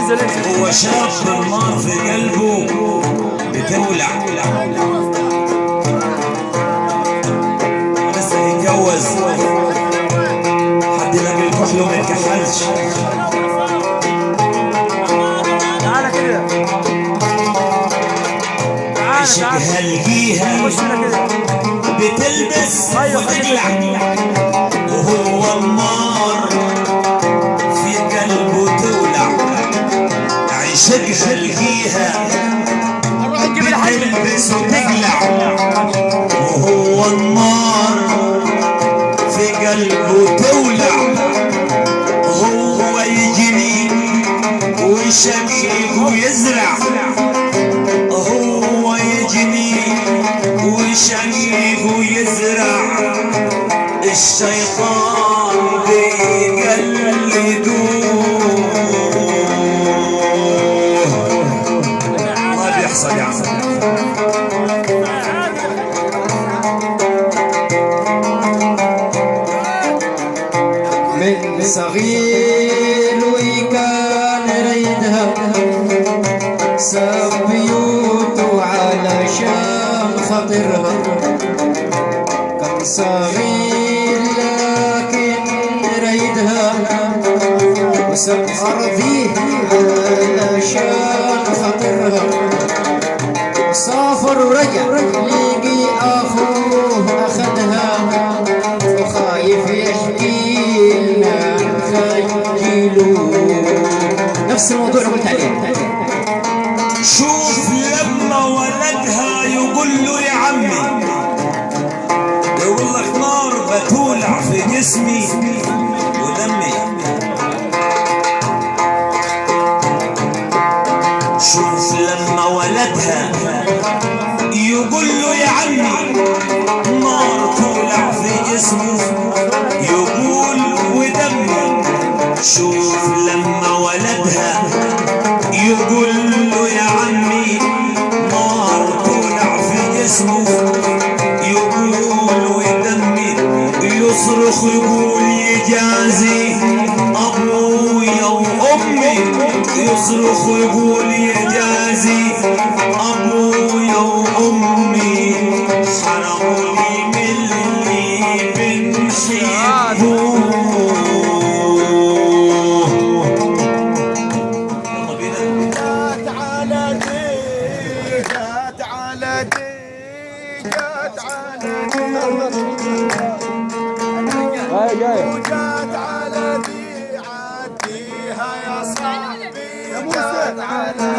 هو شاب النار في قلبه بتولع، لسه يتجوز حد لاقي الكحل وما يتكحلش. تعالى كده، عشقها لقيها بتلبس وتقلع، وهو النار في قلبه تولع. عشقها لقيها بتلبس وتقلع، وهو النار في قلبه تولع. هو يجري ويشقق ويزرع، هو يجري ويشقق ويزرع. الشيطان بيقلدوه، ما بيحصل يا عم. من صغير وكان ريدها ساب بيوته علشان خاطرها. كان صغير لكن ريدها وساب أرضيه علشان خاطرها. سافر ورجع لقي أخوه أخدها، وخايف يحكي لنا خجلوه. نفس الموضوع اللي قلت عليه. شوف لما ولدها يقول له يا عمي، يقول لك نار بتولع في جسمي ودمي. شوف لما ولدها يقول له يا عمي، نار تولع في جسمه يقول ودمي. شوف لما ولدها يقول له يا عمي، نار تولع في جسمه يقول ودمي. يصرخ يقول يجازي ابويا وامي، يصرخ يقول يجازي ابويا وامي. حرموني من اللي بنحبه. وجات على دي عديها يا صاحبي، جات على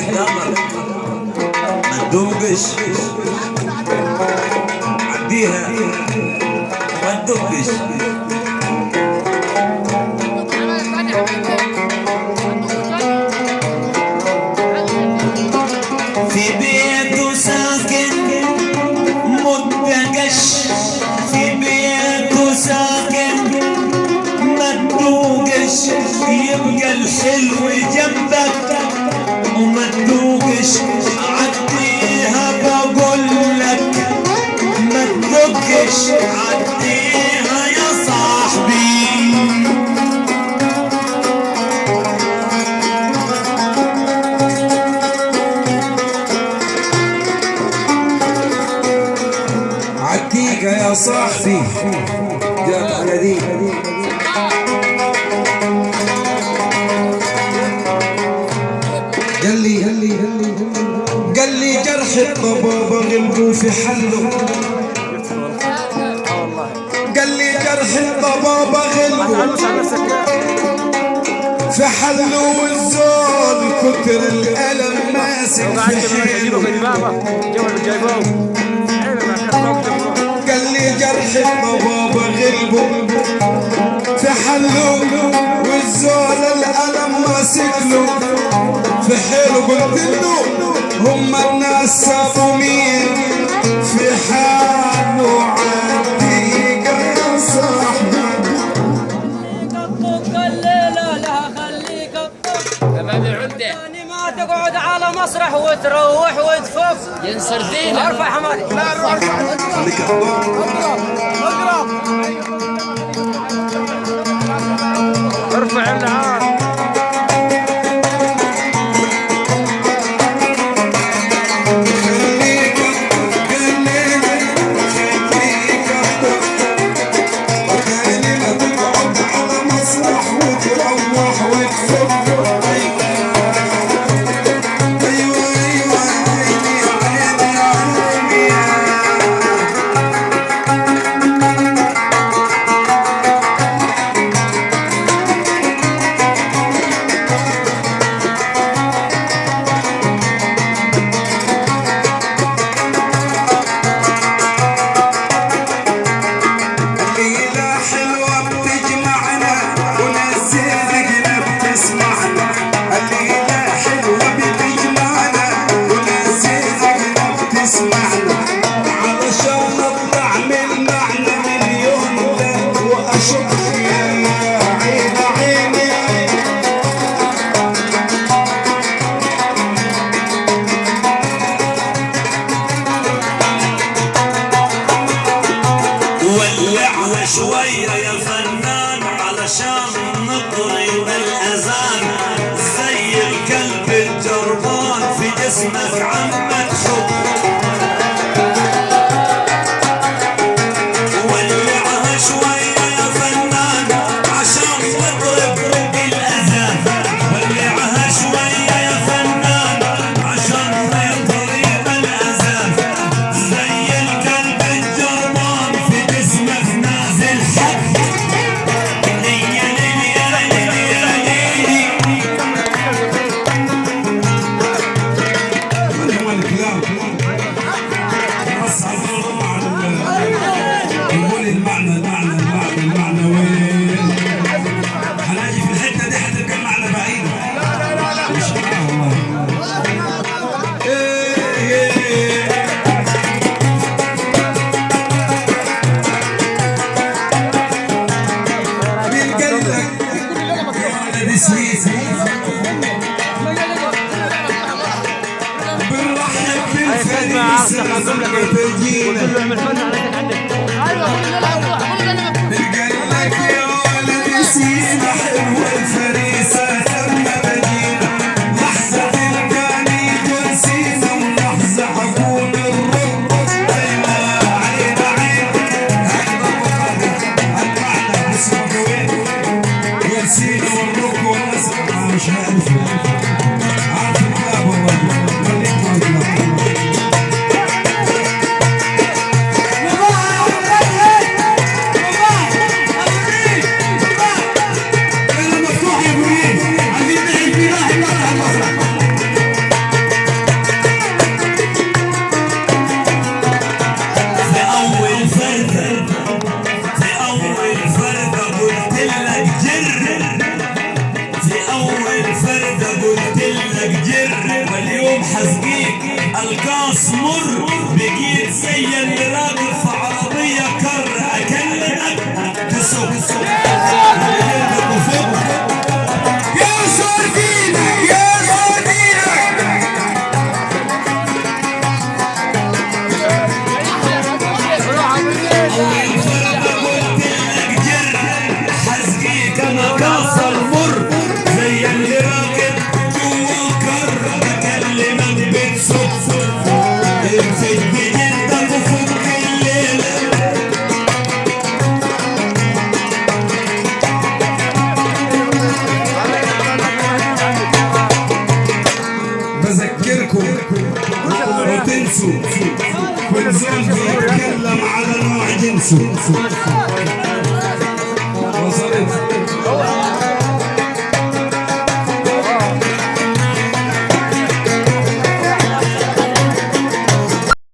القمر ما تدوقش عديها ما تدوقش في بيته ساكن مدقش في بيته ساكن ما تدوقش يبقى الحلو جنبك وما تدوقش عديها بقول لك ما تدوقش عديها يا صاحبي عديقة يا صاحبي جات على ذي قال لي جرح الطبابة غلبوا في حله قال لي جرح الطبابة غلبوا في حله والزول كتر الألم ماسك في حيله قال لي جرح الطبابة غلبوا في حله والزول الألم ماسك له في حيله قلت له هم الناس سابوا مين في حاله عديقة يا صاحبي الطق الليلة لا خليك الطق يعني ما تقعد على مسرح وتروح وتفك ينصر دينك. ارفع حمادي خليك اقرب ارفع النعال شوية يا فنان علشان نضرب الأذان زي الكلب الجربان في جسمك عمك حب ولعها شوية يا فنان عشان نضرب الأذان ولعها شوية يا فنان عشان نضرب الأذان زي الكلب الجربان في جسمك نازل حب المعنى وين هنجي في الحته دي هتبقى المعنى بعيد ان شاء الله مين قال لك يا ولد سويسي بنرحب بالفريسه لما تجينا قالك يا ولد سينا حلوة الفريسة لما بدينا لحظة تلقاني تنسينا ولحظة حكون الرب أيوة عين المعنى اسمه وين ينسينا والرب والنسر مش عارف عارف الكلاب والله خليك مع حزقيك القاص مر بقيت زي اللي راقد في عربية كر اكلمك تسوق يا سردينك يا سردينك اول فرقة قلت لك جر حزقيك انا قاص المر زي اللي راكب جوا الكر بكلمك بتصف امسك بجدك وفك الليلة بذكركم وتنسوا كل زول بيتكلم على نوع جنسه